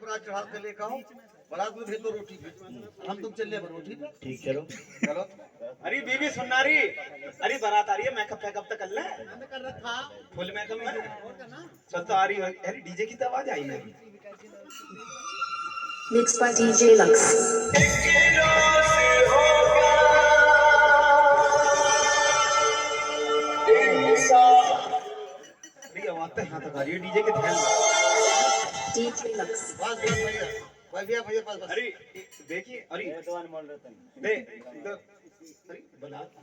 बरात चढ़ा के लेकर आओ, बारात में भेज दो रोटी पे, हम तुम चल रोटी पे। ठीक, चलो चलो। अरे बीबी सुनना रही, अरे बारात आ रही है, मेकअप फैकअप तो कर ले। मैंने कर रखा फुल मेकअप में चल तो आ रही है। अरे डीजे की तो आवाज आई है। Mixed by DJ Lux. यहाँ तक आ रही है डीजे के ध्यान। DJ Lux. बस भैया, भैया भैया बस। अरे देखिए, अरे दे अरे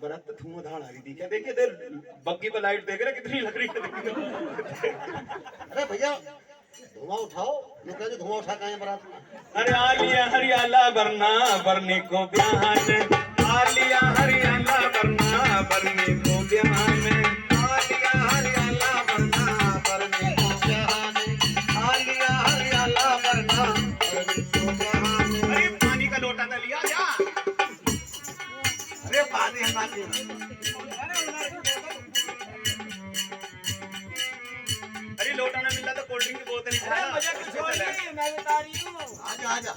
बारात तो धुआंधार आ रही थी क्या? देखिए दे बग्गी पे लाइट देख रहे कितनी लग रही है। अरे भैया धुआं उठाओ, लोग कहते धुआं उठा के आए बारात में। अरे आलिया हरियाला बरना बरने को ब्याहन, आलिया हरियाला बरना बरने को ब्याहन, आलिया हरियाला बरना बरने को ब्याहन, आलिया हरियाला बरना बरने को ब्याहन। अरे पानी का लोटा तो लिया जा। अरे पानी है पानी। अरे लोटा ना मिला तो कोल्ड ड्रिंक की बोतल ही अरे मजा कुछ और नहीं, मैं बता रही हूँ। आजा आजा।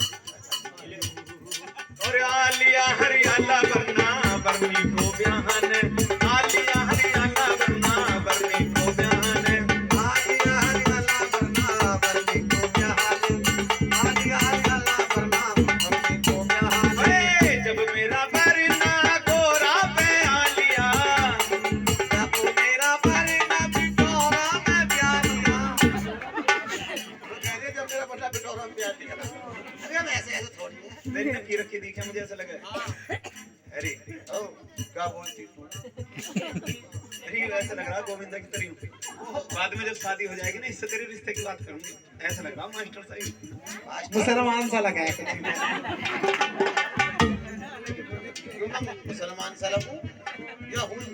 और आलिया हरियाला बरना बरनी को ब्याहन, आलिया हरियाला बरना बरनी को ब्याहन, आलिया हरियाला बरना बरने को ब्याहन, आलिया हरियाला बरना बरने को ब्याहन। अरे जब मेरा बरना गोरा पे आलिया, जब मेरा बरना बिटोरा में ब्याहिया। तो कहते जब मेरा बरना बिटोरा में ब्याहिया। अरे ऐसे ऐसे थोड़ी है। मेरी नकी रखी दिखे मुझे ऐसा लगा। अरे ओ क्या बोलती तू? अरे ऐसा लग रहा गोविंदा की तरी। बाद में जब शादी हो जाएगी ना, इससे तेरे रिश्ते की बात करूंगी। ऐसा लग रहा मास्टर साहब मुसलमान सा लगा है। मुसलमान सलाम या हुई।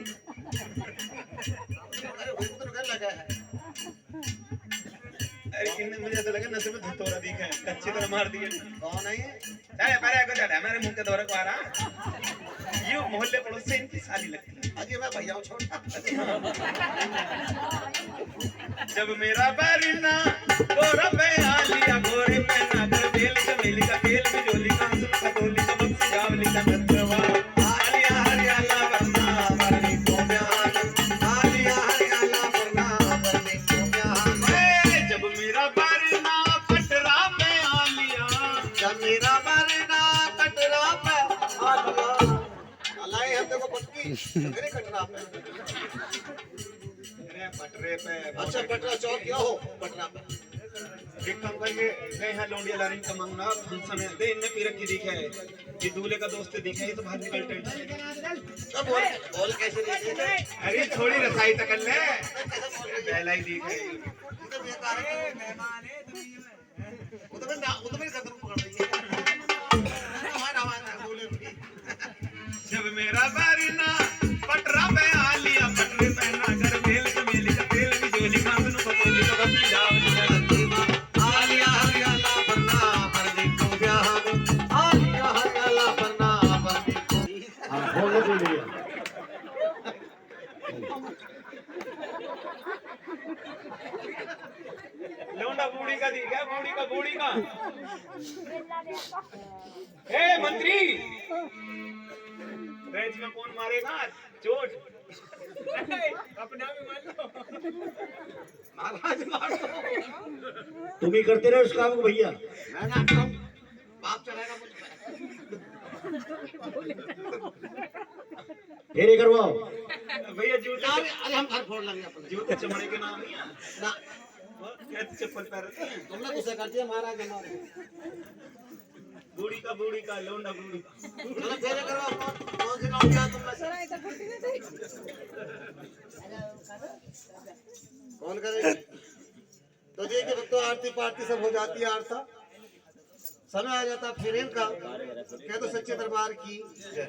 अरे हुई तो घर लगा है। अरे इनने मुझे ऐसा लगा नशे में धतोरा दिखा है, कच्ची तरह मार दिए। कौन है ये? अरे पहले आगे चल, मेरे मुंह के दौरे को आ रहा। ये मोहल्ले पड़ोस से इनकी शादी लगती है। अजी मैं भैया हूँ छोटा। जब मेरा बरना गोरा पे आलिया, गोरे पे नागर बेल चमेली का तेल बिजोली का हंस खतोली का बक्स जावली का नथवा, आलिया हरियाला बरना बरने को ब्याहन, आलिया हरियाला बरना बरने को ब्याहन। जब मेरा बरना पटरा पे आलिया, जब मेरा बरना कटरा पे आलिया। अल्लाह हम देखो पटकी मेरे कटरा पे। अरे पटरे पे अच्छा पटरा चौक क्या हो पटरा पे? एक काम करेंगे, मैं यहाँ लौंडिया लारिन का मांगना फंक्शन है दे। इनने पी रखी दिखा है, ये दूल्हे का दोस्त दिखा है, तो बाहर निकल टेंट। अब बोल कैसे नहीं देते? अरे थोड़ी रसाई तक कर ले, पहला ही दिखा है। तो बेकार है। वो तो मेरे कदम पकड़ रही है। हमारा बोले भी। जब मेरा बरना पटरा पे आलिया, पटरे पे नागर बेल चमेली का तेल बिजोली का हंस खतोली का बक्स जावली का नथवा, आलिया हरियाला बरना बरने को ब्याहन, आलिया हरियाला बरना बरने को। हाँ बोलो के लिए लौंडा बूढ़ी का दिखा, बूढ़ी का। ए मंत्री, रेच में कौन मारेगा चोट? अपने आप ही मान लो। महाराज मार दो। तुम ही करते रहो इस काम को भैया। मैं ना आपका बाप चढ़ाएगा मुझ पे। फेरे करवाओ। भैया जूते, अरे हम घर फोड़ लेंगे अपने। जूते चमड़े के नाम नहीं है ना कैसे चप्पल पहनते हैं? तुमने गुस्सा करती है महाराज हमारे। बूढ़ी का लौंडा बूढ़ी का। चलो फेरे करो। कौन सी लौंडिया तुम में से? कौन करेगा? तो देखिए तो आरती पार्टी सब हो जाती है। आरता समय आ जाता फिर का कह दो सच्चे दरबार की जय।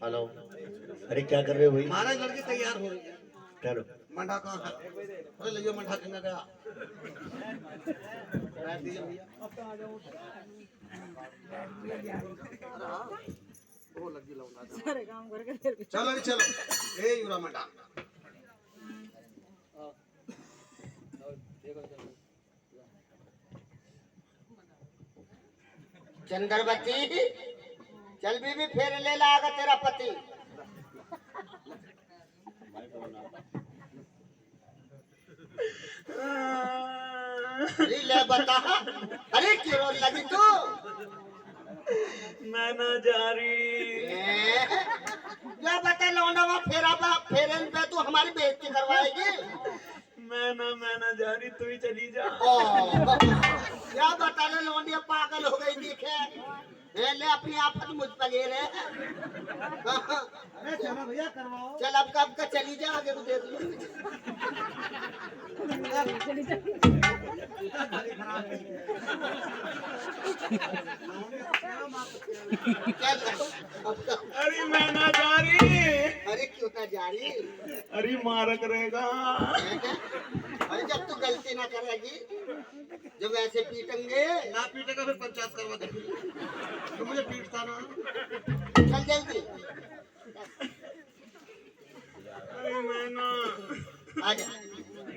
हेलो, अरे क्या कर रहे हो भाई? महाराज लड़की तैयार हो रही है। चलो मंडा कहाँ है? अरे लियो मंडा कहाँ गया? बैठ दीजिए भैया। वो लगी लौंडा। चलो चलो। ए यूरा मंडा चंद्रवती चल बीबी फेर ले लागा तेरा पति। अरे ले बता, अरे क्यों रोने लगी तू? मैं ना जा रही। ले बता लौंडा वहाँ फेरे पे तू हमारी बेइज्जती करवाएगी। मैं ना जा रही, तू ही चली जा। क्या बता ले लौंडिया पागल हो गई दिखे। ले अपनी आफत मुझ पर ले रहे। अरे चलो भैया करवाओ। चल अब कब का चली जा, आगे को देख लो। अरे मैं ना जा रही। अरे क्यों ना जा रही? अरे मारक रहेगा। अरे जब तू गलती ना करेगी, जब ऐसे पीटेंगे। ना पीटेगा फिर पंचायत करवा देंगे। तो मुझे पीटता ना। चल जल्दी अरे मैं ना। आजा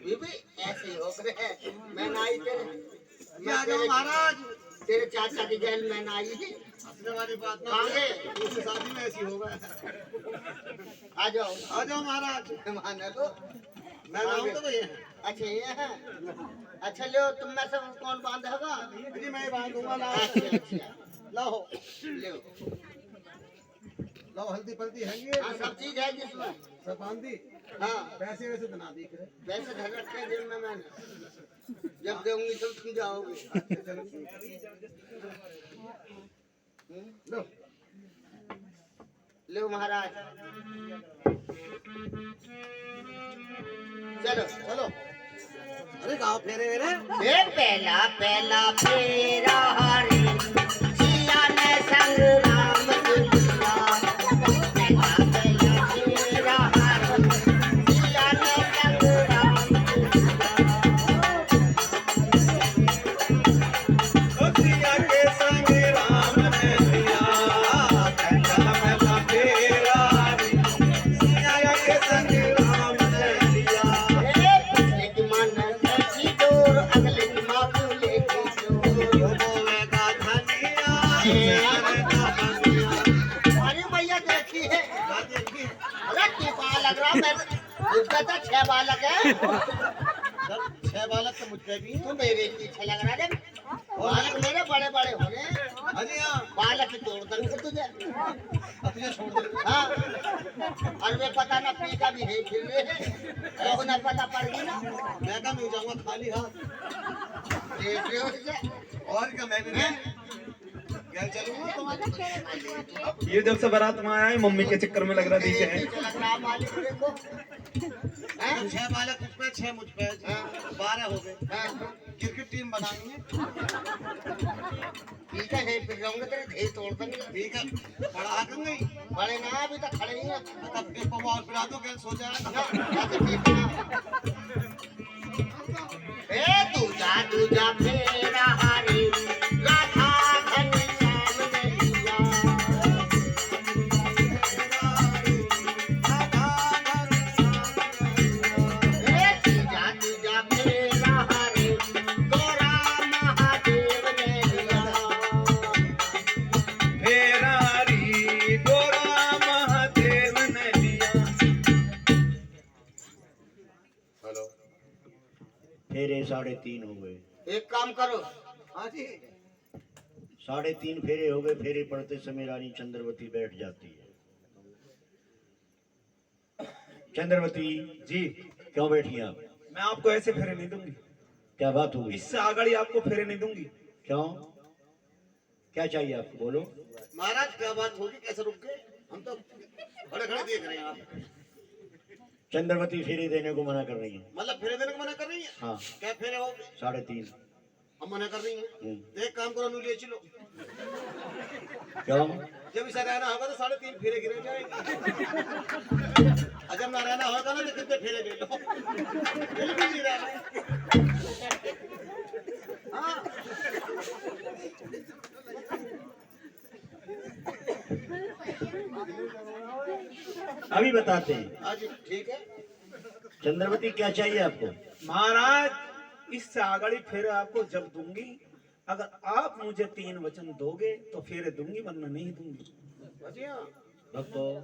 बीबी, ऐसे ही हो गए। मैं ना आई तेरे, ये आ जाओ महाराज। तेरे चाचा की जेल में ना आई थी। हंसने वाली बात ना। आगे दूसरी शादी में ऐसी होगा। आ जाओ महाराज। मान लो। मैं नाम तो ये है। अच्छा ये है। अच्छा लो, तुम में से कौन बांधेगा? जी मैं बांधूंगा। ला अच्छा लाओ लो। लाओ हल्दी पल्दी है ये। हाँ सब चीज है जिसमें। सब बांधी। हाँ पैसे वैसे तो ना दिख रहे। वैसे घर रखे जेब में मैंने। जब दूंगी तो तुम जाओगे। लो लो महाराज, चलो चलो। अरे गाँव फेरे मेरे। ये पहला पहला फेरा हरी सिया ने संग राम दुनिया। पहला पहला फेरा हरी सिया ने संग राम सिया के संग राम ने लिया। पहला पहला फेरा सिया के संग राम ने लिया। पिछले की मन की डोर, अगले की माँ भूले की डोर। बोलेगा धनिया। अरे भैया देखी है। अरे की बालक रहा मैं उसका तो 6 बालक है। 6 बालक तो मुझ पे भी। तू मेरे पीछे लग रहा है। बालक मेरे बड़े बड़े होने। अजी हाँ। बालक तोड़ देंगे तुझे। अब तुझे छोड़ दे। हाँ और वे पता ना पी का भी है फिर ले तो ना पता पड़ेगी ना। मैं कहा मैं जाऊंगा खाली हाथ। देख रहे हो इसे? और क्या मैं भी नहीं गैल चलूंगा तुम्हारे। ये जब से बारात में आया है, मम्मी के चक्कर में लग रहा मेरे है। पीछे लग रहा मालिक देखो। हैं? 6 बालक मुझ पे 6 मुझ पे। 12 हो गए। हाँ, क्रिकेट टीम बनाएंगे। ठीक है फिर जाऊंगे तेरे ढेर तोड़ देंगे। ठीक है पढ़ा कर गई। बड़े ना अभी तक खड़े ही हैं। तब के पवा और पिला दो गैल सो जाएगा। ना, ऐसे ठीक है ना। ए तू जा फेरा हरी राधा घनश्याम ने लिया। ए तू जा फेरा हरी गोरा महादेव ने लिया। फेरारी गोरा महादेव ने लिया। हेलो। फेरे 3.5 हो गए। एक काम करो। हाँ जी। 3.5 फेरे हो गए। फेरे पड़ते समय रानी चंद्रवती बैठ जाती है। चंद्रवती जी क्यों बैठी आप? मैं आपको ऐसे फेरे नहीं दूंगी। क्या बात हुई? इससे आगे आपको फेरे नहीं दूंगी। क्यों? क्या चाहिए आपको? बोलो। महाराज क्या बात होगी? कैसे रुक गए? हम तो खड़े खड़े देख रहे हैं। आप चंद्रवती फेरे देने को मना कर रही है। मतलब फेरे देने को मना कर रही है। हाँ। क्या फेरे हो? 3.5। हम मना कर रही हैं। तो एक काम करो, नू ले चलो। क्यों? जब इसे रहना होगा तो 3.5 फेरे गिरे जाएंगे। और जब ना रहना होगा ना तो कितने फेरे ले लो। बिल्कुल नहीं रहना। हाँ अभी बताते हैं। हाँ जी ठीक है। चंद्रवती क्या चाहिए आपको? महाराज इससे आगड़ी फिर आपको जब दूंगी, अगर आप मुझे 3 वचन दोगे तो फिर दूंगी, वरना नहीं दूंगी। बढ़िया। भक्तों,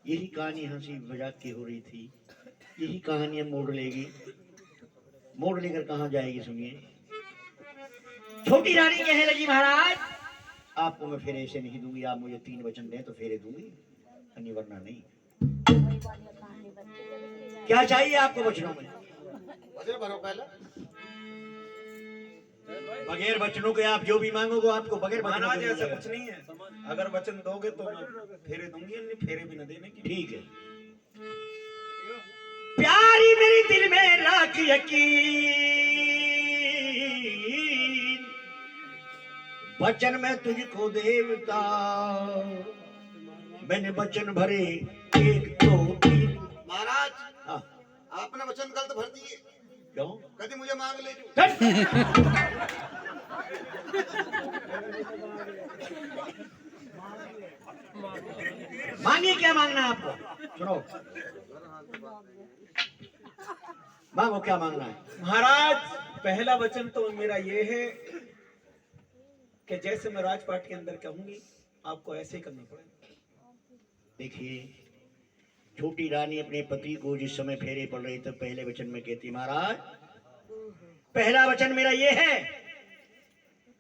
यही कहानी हंसी मजाक की हो रही थी, यही कहानी हम मोड़ लेगी। मोड़ लेकर कहाँ जाएगी सुनिए। छोटी रानी कहने लगी महाराज आपको मैं फेरे ऐसे नहीं दूंगी, आप मुझे 3 वचन दें तो फेरे दूंगी, अन्य वरना नहीं। क्या चाहिए आपको वचनों में? वचन भरो पहले। बगैर वचनों के आप जो भी मांगोगे आपको बगैर वचनों महाराज के ऐसा मिलेगा। कुछ नहीं है, अगर वचन दोगे तो मैं फेरे दूंगी, अन्य फेरे भी न देने की। ठीक है। प्यारी मेरी दिल में राख यकीन, वचन में तुझको देवता, मैंने वचन भरे 1 2 3। महाराज हाँ, आपने वचन गलत भर दिए। क्यों? कभी मुझे मांग ले जो। मांगिए, क्या मांगना है आपको? सुनो, मांगो क्या मांगना है। महाराज पहला वचन तो मेरा ये है कि जैसे मैं राजपाट के अंदर कहूंगी आपको ऐसे ही करना पड़ेगा। देखिए, छोटी रानी अपने पति को जिस समय फेरे पड़ रही तो पहले वचन में कहती महाराज पहला वचन मेरा ये है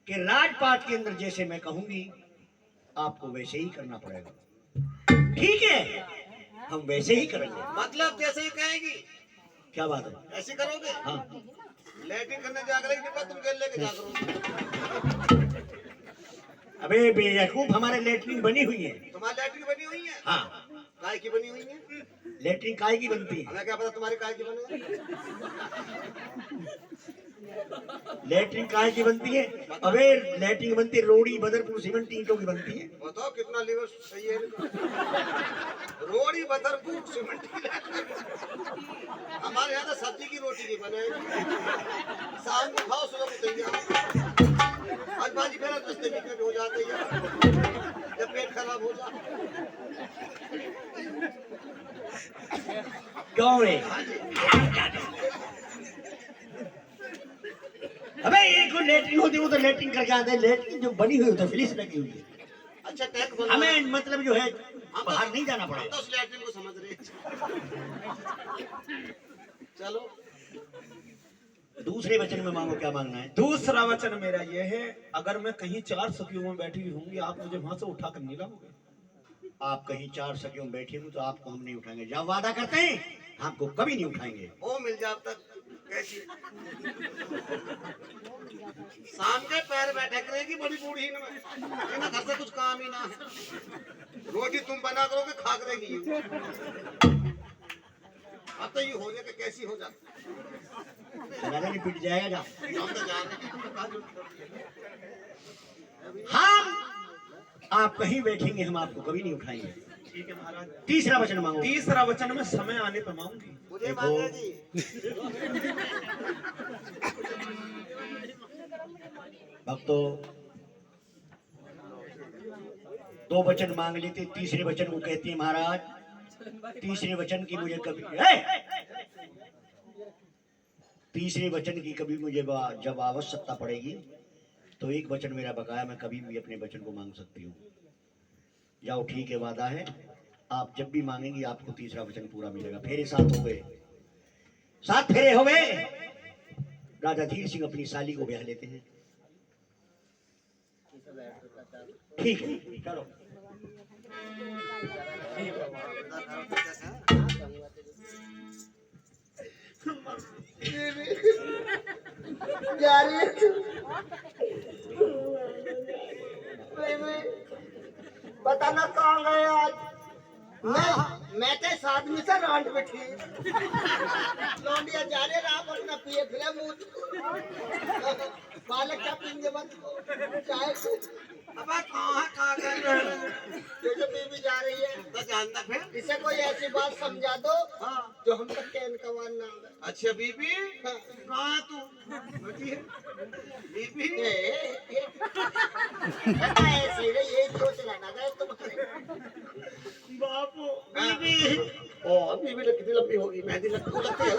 कि राजपाट के अंदर जैसे मैं कहूंगी आपको वैसे ही करना पड़ेगा। ठीक है, हम वैसे ही करेंगे। मतलब कैसे ही कहेगी? क्या बात है? ऐसे करोगे? हाँ, लैट्रिन करने जा रही नहीं, तुम गेल लेके जा करोगे। अबे बेवकूफ, हमारे लेटरिन बनी हुई है। तुम्हारी लैट्रिन बनी हुई है? हाँ, काय की बनी हुई है? लेटरिन काय की बनती है? हमें क्या पता तुम्हारी काय की बने? लेटरिन काय की बनती है? अबे लेटरिन बनती है रोड़ी बदरपुर सीमेंट ईंटों की बनती है। बताओ कितना लीवर सही है इनका। रोड़ी बदरपुर सीमेंट की लैट्रिन। हमारे यहाँ तो सब्जी की रोटी की बनेगी। शाम को खाओ, सुबह को तैयार। आज बाजी फिर रस्ते में हो जाते हैं जब पेट खराब हो जाए। कौन है? अबे एक लेटरिन होती है वो तो लेटरिन करके आते हैं, लेटरिन जो बनी हुई होती है फिलिस लगी हुई है। अच्छा टैक बना। हमें मतलब जो है बाहर नहीं जाना हम पड़ेगा। तो उस लैट्रिन को समझ रहे हैं। चलो दूसरे वचन में मांगो, क्या मांगना है? दूसरा वचन मेरा ये है, अगर मैं कहीं 4 सखियों में बैठी हुई होंगी आप मुझे वहां से उठा कर नहीं लाओगे। आप कहीं 4 सखियों में बैठे हो तो आपको हम नहीं उठाएंगे। जब वादा करते हैं आपको कभी नहीं उठाएंगे। वो मिल जाए अब तक कैसी शाम के पैर बैठे करेगी बड़ी बूढ़ी ना घर से कुछ काम ही ना है। रोटी तुम बना करोगे खा करेगी। अब तो ये हो गया कि कैसी हो जाती राजा नहीं पिट जाएगा जा। हम तो जाने हम आप कहीं बैठेंगे हम आपको कभी नहीं उठाएंगे। ठीक है महाराज। तीसरा वचन मांगो। तीसरा वचन में समय आने पर मांगूंगी। मुझे देखो। मांगेगी। भक्तों, 2 वचन मांग लेते, तीसरे वचन को कहते हैं महाराज तीसरे वचन की मुझे कभी तीसरे वचन की कभी मुझे जब आवश्यकता पड़ेगी तो एक वचन मेरा बकाया, मैं कभी भी अपने वचन को मांग सकती हूँ। जाओ ठीक है, वादा है, आप जब भी मांगेंगी आपको तीसरा वचन पूरा मिलेगा। फेरे 7 हो गए, 7 फेरे हो गए। राजा धीर सिंह अपनी साली को ब्याह लेते हैं। ठीक है, चलो। जा रही है बताना कहाँ गए आज? मैं तो इस आदमी से रांट में थी। लौंडिया जा रहे राम अपना पिए फिरे मुंह पालक क्या पीएंगे बस चाय अब कहाँ कर रहे हैं? ये जो बीबी जा रही है तो जानता फिर। इसे कोई ऐसी बात समझा दो हाँ जो हम तक कैन कवान ना आवे। अच्छा बीबी हाँ। कहाँ है तू? बेटी है बीबी। पता है ऐसे ही ये सोच लेना गए तुम्हारे बापू बीबी। ओ बीबी तो कितनी लंबी होगी? मेहंदी लगती है।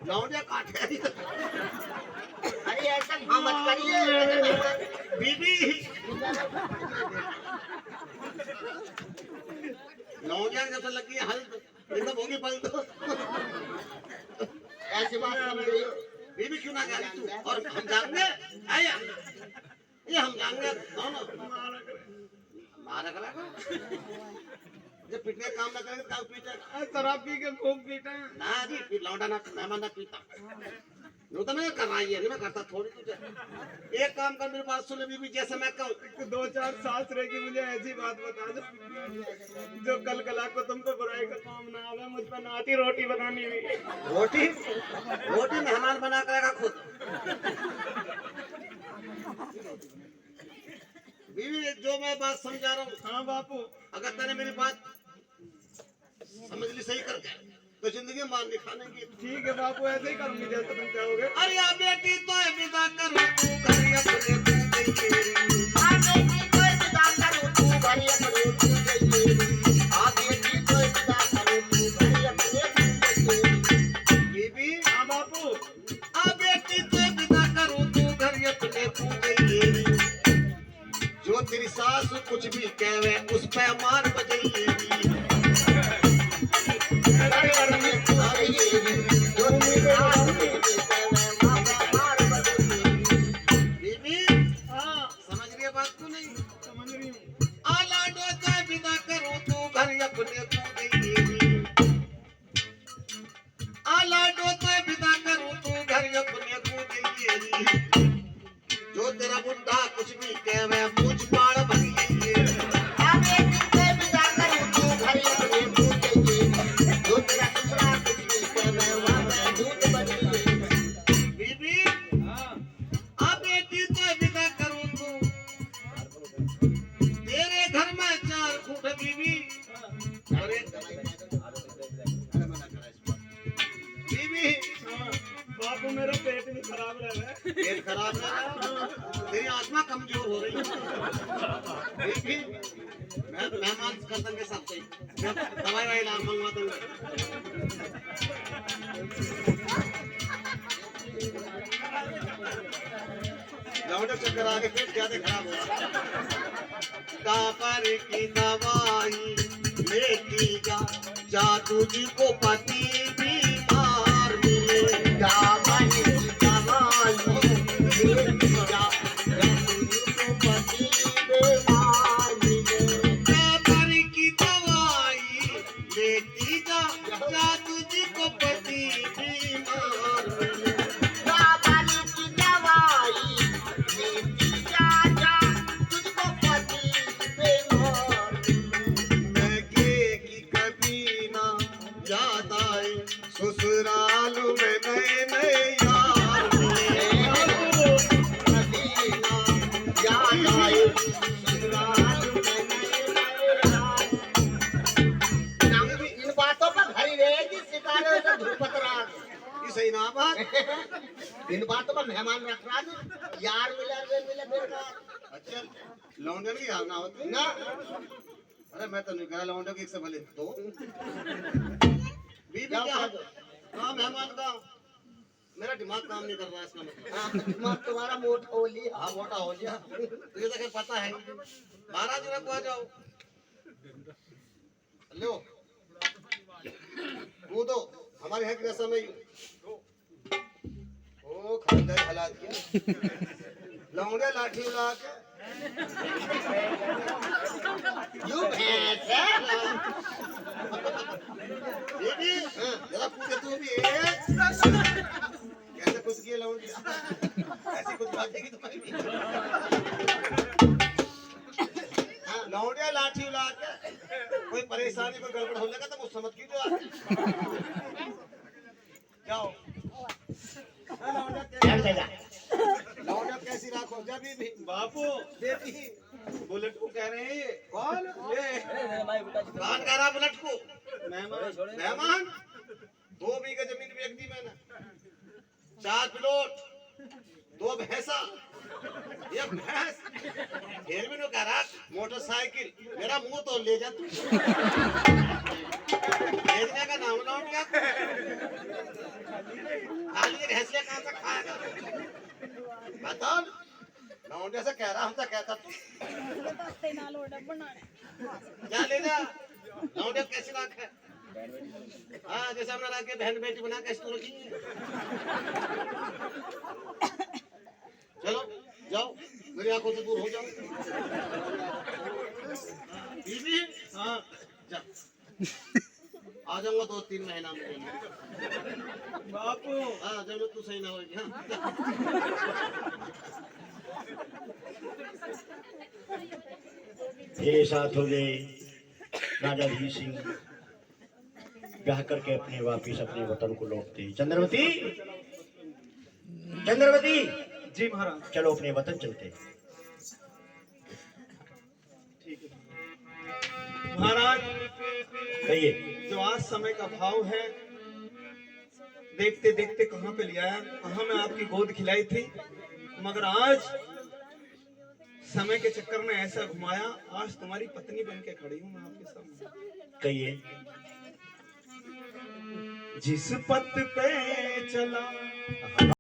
लौंडिया काटे। अरे ऐसा हाँ मत करिए बीबी लौंडिया जैसा लगी है हल एकदम होगी पल तो। ऐसी बात समझिए बीबी क्यों ना जा रही तू? और हम जाएंगे आया ये हम जाएंगे दोनों मारा करेगा। जब पीटने काम ना करेंगे तो पीटेगा। शराब पी के खूब पीटे हैं। ना जी फिर लौंडा ना मेहमान ना पीता। नो तो मैं करवाई है नहीं मैं करता थोड़ी तुझे। एक काम कर मेरी बात सुन ले बीबी जैसे मैं कहूँ। 2-4 सास रह की मुझे ऐसी बात बता दो जो कल कला को तुमको बुराई का काम ना आवे। मुझ पर नाटी रोटी बनानी हुई। रोटी रोटी मेहमान बना करेगा खुद। बीवी जो मैं बात समझा रहा हूँ हाँ बापू अगर तूने मेरी बात समझ ली सही करके तो जिंदगी मार नहीं खाने की। ठीक है बापू ऐसे ही करूंगी जैसे तुम चाहोगे। अरे या बेटी तो है विदा करो तू घर अपने तू गई। आ बेटी कोई विदा करो तू घर अपने तू गई। आ बेटी कोई विदा करो तू घर अपने तू गई। बीबी हाँ बापू आ बेटी तो है विदा करो तू घर अपने तू गई। जो तेरी सास कुछ भी कहवे उस पे मार बजाइए। बीबी हाँ समझ रही है बात को नहीं? समझ रही हूँ। आला डोचा विदा करो तू घर अपने तू गई। आला डोचा विदा करो तू घर अपने तू गई। जो तेरा बुढ़ा कुछ भी कहवे मुझ पाड़ बन गई। आ बेटी कोई विदा करो तू घर अपने तू गई। जो तेरा ससुरा कुछ भी कहवे वहाँ मैं दूध बनी गई। बीबी हाँ आ बेटी तो विदा करो तू तेरे घर में 4 फुट बीबी और एक बीबी। हाँ बापू मेरा पेट भी खराब रह रहा है। पेट खराब है तेरी आत्मा कमजोर हो रही है। बीबी मैं मेहमान कर देंगे सबसे दवाई वाई लाल मंगवा दूंगा। लौटे चक्कर आगे फिर ज्यादा खराब हो रहा। कापर की दवाई लेती जा तुझको पति बीमार मिले। दामन की दवाई लेती जा तुझको पति बीमार मिले। कापर की दवाई लेती जा तुझको पति बीमार मिले। दामन की दवाई लेती जा तुझको पति बीमार मिले। लगे कि कभी ना याद आए ससुराल में नए नए यार मिले। कभी ना याद आए ससुराल में नए रात। इन बातों पर घड़ी रहेगी सितारे से धूपत रात। ये सही ना बात। इन बातों पर मेहमान रख रहा था यार मिला रे मिला बेकार। अच्छा लौंडे की यार ना होती ना अरे मैं तो नहीं कह रहा लौंडे की एक से भले दो। बीबी क्या क्या बात हाँ मेहमान का मेरा दिमाग काम नहीं कर रहा इसका मतलब। हाँ, दिमाग तुम्हारा मोटा हो लिया। हाँ मोटा हो गया तुझे तो खैर पता है। महाराज जी को आ जाओ लो कूदो हमारे यहाँ की रस्म है ओ खानदार हालात की लौंडे लाठी उड़ा के यूं भैंस है बीबी जरा कूदे तू भी कैसे कुछ किए लौंडे ऐसे कुछ बातें की तुम्हारी भी लौंडे लाठी उड़ा के कोई परेशानी कोई गड़बड़ होने का तो मुझ समझ कीजिए जाओ लौंडा कैसी ऐसी राखो जब भी बापू बेटी बुलेट को कह रहे हैं ये कौन ये कौन कह रहा बुलेट को मेहमान मेहमान 2 बीघे जमीन बेच दी मैंने 4 प्लॉट 2 भैंसा ये भैंस फिर भी नो कह रहा मोटरसाइकिल मेरा मुंह तो ले जा तू भेजने का नाम लौट गया खाली भैंसिया कहां से खाएगा बताओ लौंडे से कह रहा हम तो कहता तू क्या ले जा लौंडे कैसी राख है हाँ जैसे हमने रख के बहन बेटी बना के इसको रखी चलो जाओ मेरी आंखों से दूर हो जाओ बीबी हाँ जा आ जाऊंगा 2-3 महीना में बापू हाँ जब तू सही ना होगी हाँ मेरे साथ हो गए राजा धीर सिंह ब्याह करके अपने वापिस अपने वतन को लौटते हैं। चंद्रवती चंद्रवती जी महाराज चलो अपने वतन चलते हैं। ठीक है महाराज कहिए। जो आज समय का भाव है देखते देखते कहाँ पे ले आया कहाँ मैं आपकी गोद खिलाई थी मगर आज समय के चक्कर में ऐसा घुमाया आज तुम्हारी पत्नी बन के खड़ी हूँ मैं आपके सामने कहिए। जिस पथ पे चला